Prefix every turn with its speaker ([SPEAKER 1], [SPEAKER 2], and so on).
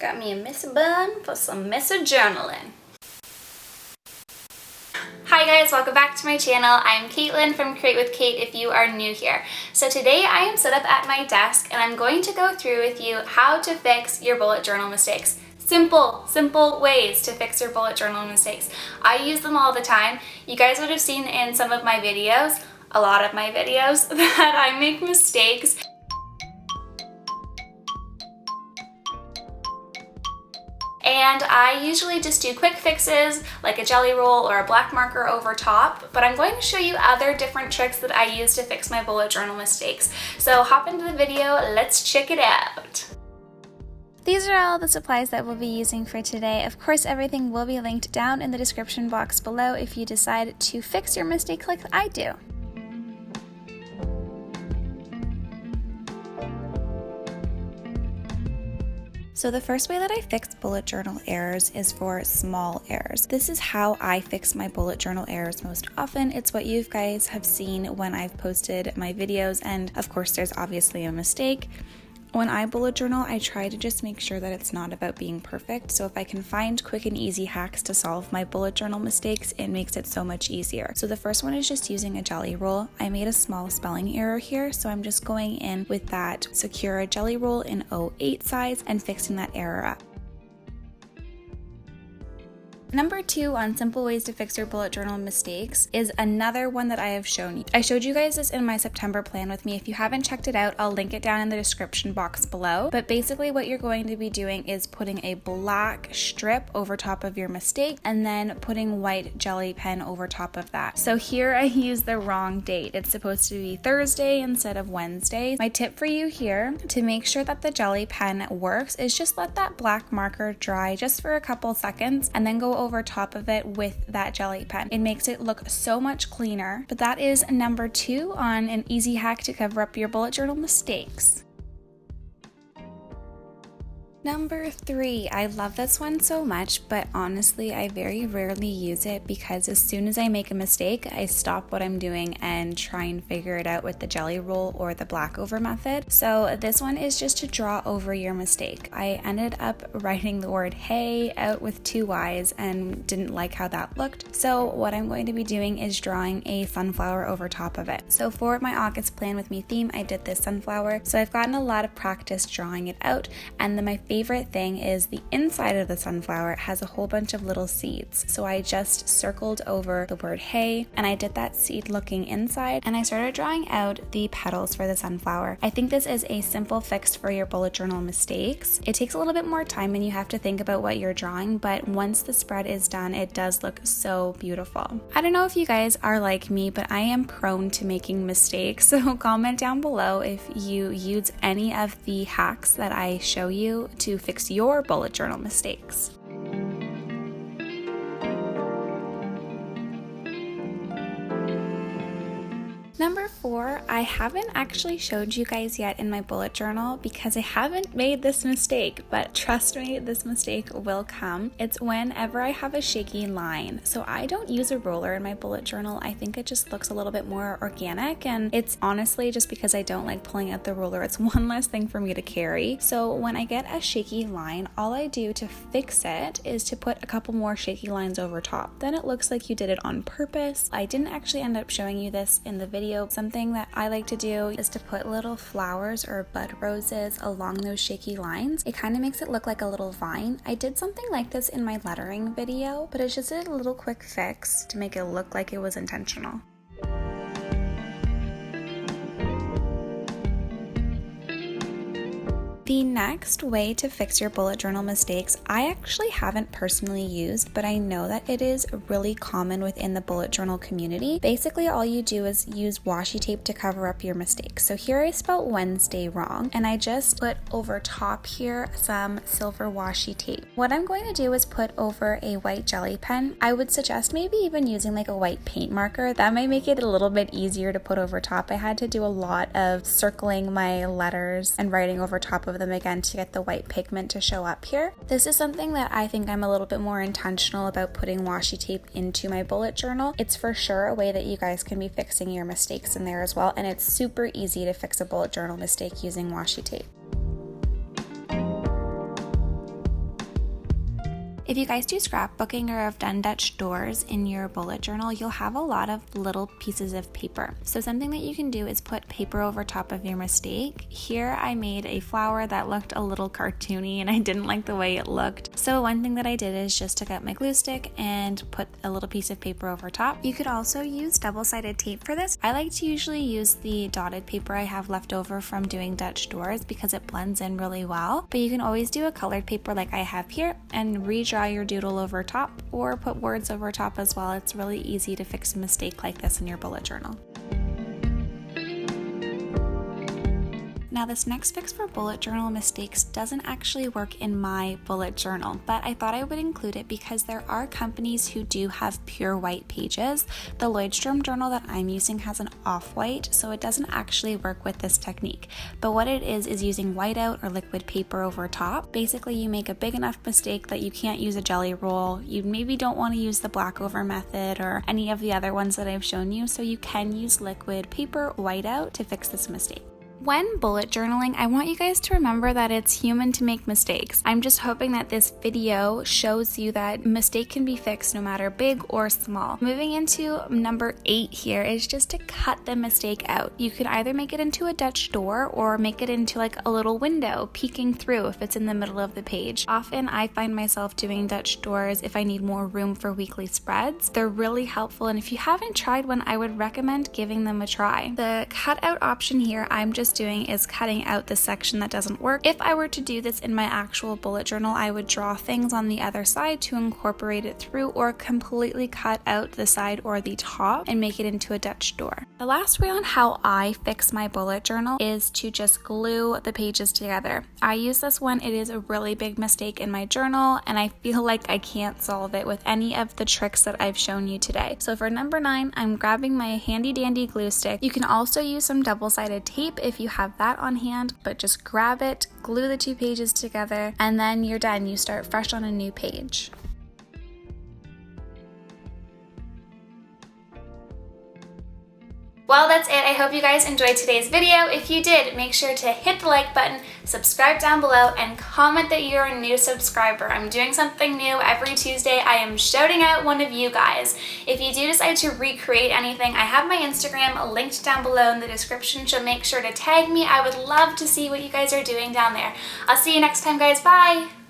[SPEAKER 1] Got me a messy bun for some messy journaling. Hi guys, welcome back to my channel. I'm Caitlin from Create with Cait if you are new here. So today I am set up at my desk and I'm going to go through with you how to fix your bullet journal mistakes. Simple ways to fix your bullet journal mistakes. I use them all the time. You guys would have seen in some of my videos, a lot of my videos, that I make mistakes. And I usually just do quick fixes like a jelly roll or a black marker over top, but I'm going to show you other different tricks that I use to fix my bullet journal mistakes. So hop into the video, let's check it out. These are all the supplies that we'll be using for today. Of course, everything will be linked down in the description box below if you decide to fix your mistake like I do. So the first way that I fix bullet journal errors is for small errors. This is how I fix my bullet journal errors most often. It's what you guys have seen when I've posted my videos, and of course there's obviously a mistake. When I bullet journal, I try to just make sure that it's not about being perfect. So if I can find quick and easy hacks to solve my bullet journal mistakes, it makes it so much easier. So the first one is just using a jelly roll. I made a small spelling error here, so I'm just going in with that Secura jelly roll in 08 size and fixing that error up. Number 2 on simple ways to fix your bullet journal mistakes is another one that I have shown you. I showed you guys this in my September plan with me. If you haven't checked it out, I'll link it down in the description box below. But basically what you're going to be doing is putting a black strip over top of your mistake and then putting white jelly pen over top of that. So here I used the wrong date. It's supposed to be Thursday instead of Wednesday. My tip for you here to make sure that the jelly pen works is just let that black marker dry just for a couple seconds and then go over top of it with that jelly pen. It makes it look so much cleaner. But that is number 2 on an easy hack to cover up your bullet journal mistakes. Number 3, I love this one so much, but honestly, I very rarely use it because as soon as I make a mistake, I stop what I'm doing and try and figure it out with the jelly roll or the black over method. So this one is just to draw over your mistake. I ended up writing the word hey out with 2 Y's and didn't like how that looked. So what I'm going to be doing is drawing a sunflower over top of it. So for my August Plan With Me theme, I did this sunflower. So I've gotten a lot of practice drawing it out, and then my favorite thing is the inside of the sunflower has a whole bunch of little seeds. So I just circled over the word hey and I did that seed looking inside and I started drawing out the petals for the sunflower. I think this is a simple fix for your bullet journal mistakes. It takes a little bit more time and you have to think about what you're drawing, but once the spread is done, it does look so beautiful. I don't know if you guys are like me, but I am prone to making mistakes. So comment down below if you use any of the hacks that I show you to fix your bullet journal mistakes. Number 4, I haven't actually showed you guys yet in my bullet journal because I haven't made this mistake, but trust me, this mistake will come. It's whenever I have a shaky line. So I don't use a roller in my bullet journal. I think it just looks a little bit more organic, and it's honestly just because I don't like pulling out the ruler. It's one less thing for me to carry. So when I get a shaky line, all I do to fix it is to put a couple more shaky lines over top. Then it looks like you did it on purpose. I didn't actually end up showing you this in the video. Something that I like to do is to put little flowers or bud roses along those shaky lines. It kind of makes it look like a little vine. I did something like this in my lettering video, but it's just a little quick fix to make it look like it was intentional. The next way to fix your bullet journal mistakes, I actually haven't personally used, but I know that it is really common within the bullet journal community. Basically, all you do is use washi tape to cover up your mistakes. So here I spelled Wednesday wrong, and I just put over top here some silver washi tape. What I'm going to do is put over a white jelly pen. I would suggest maybe even using like a white paint marker. That might make it a little bit easier to put over top. I had to do a lot of circling my letters and writing over top of them again to get the white pigment to show up here. This is something that I think I'm a little bit more intentional about putting washi tape into my bullet journal. It's for sure a way that you guys can be fixing your mistakes in there as well, and it's super easy to fix a bullet journal mistake using washi tape. If you guys do scrapbooking or have done Dutch doors in your bullet journal, you'll have a lot of little pieces of paper. So something that you can do is put paper over top of your mistake. Here I made a flower that looked a little cartoony and I didn't like the way it looked. So one thing that I did is just took out my glue stick and put a little piece of paper over top. You could also use double-sided tape for this. I like to usually use the dotted paper I have left over from doing Dutch doors because it blends in really well, but you can always do a colored paper like I have here and redraw your doodle over top or put words over top as well. It's really easy to fix a mistake like this in your bullet journal. Now this next fix for bullet journal mistakes doesn't actually work in my bullet journal, but I thought I would include it because there are companies who do have pure white pages. The Lloydstrom journal that I'm using has an off-white, so it doesn't actually work with this technique. But what it is using whiteout or liquid paper over top. Basically, you make a big enough mistake that you can't use a jelly roll. You maybe don't want to use the black over method or any of the other ones that I've shown you, so you can use liquid paper whiteout to fix this mistake. When bullet journaling, I want you guys to remember that it's human to make mistakes. I'm just hoping that this video shows you that a mistake can be fixed no matter big or small. Moving into number 8 here is just to cut the mistake out. You can either make it into a Dutch door or make it into like a little window peeking through if it's in the middle of the page. Often I find myself doing Dutch doors if I need more room for weekly spreads. They're really helpful, and if you haven't tried one, I would recommend giving them a try. The cutout option here, I'm just doing is cutting out the section that doesn't work. If I were to do this in my actual bullet journal, I would draw things on the other side to incorporate it through, or completely cut out the side or the top and make it into a Dutch door. The last way on how I fix my bullet journal is to just glue the pages together. I use this when it is a really big mistake in my journal and I feel like I can't solve it with any of the tricks that I've shown you today. So for number 9, I'm grabbing my handy dandy glue stick. You can also use some double-sided tape if you have that on hand, but just grab it, glue the 2 pages together, and then you're done. You start fresh on a new page. Well, that's it. I hope you guys enjoyed today's video. If you did, make sure to hit the like button, subscribe down below, and comment that you're a new subscriber. I'm doing something new every Tuesday. I am shouting out one of you guys. If you do decide to recreate anything, I have my Instagram linked down below in the description, so make sure to tag me. I would love to see what you guys are doing down there. I'll see you next time, guys. Bye!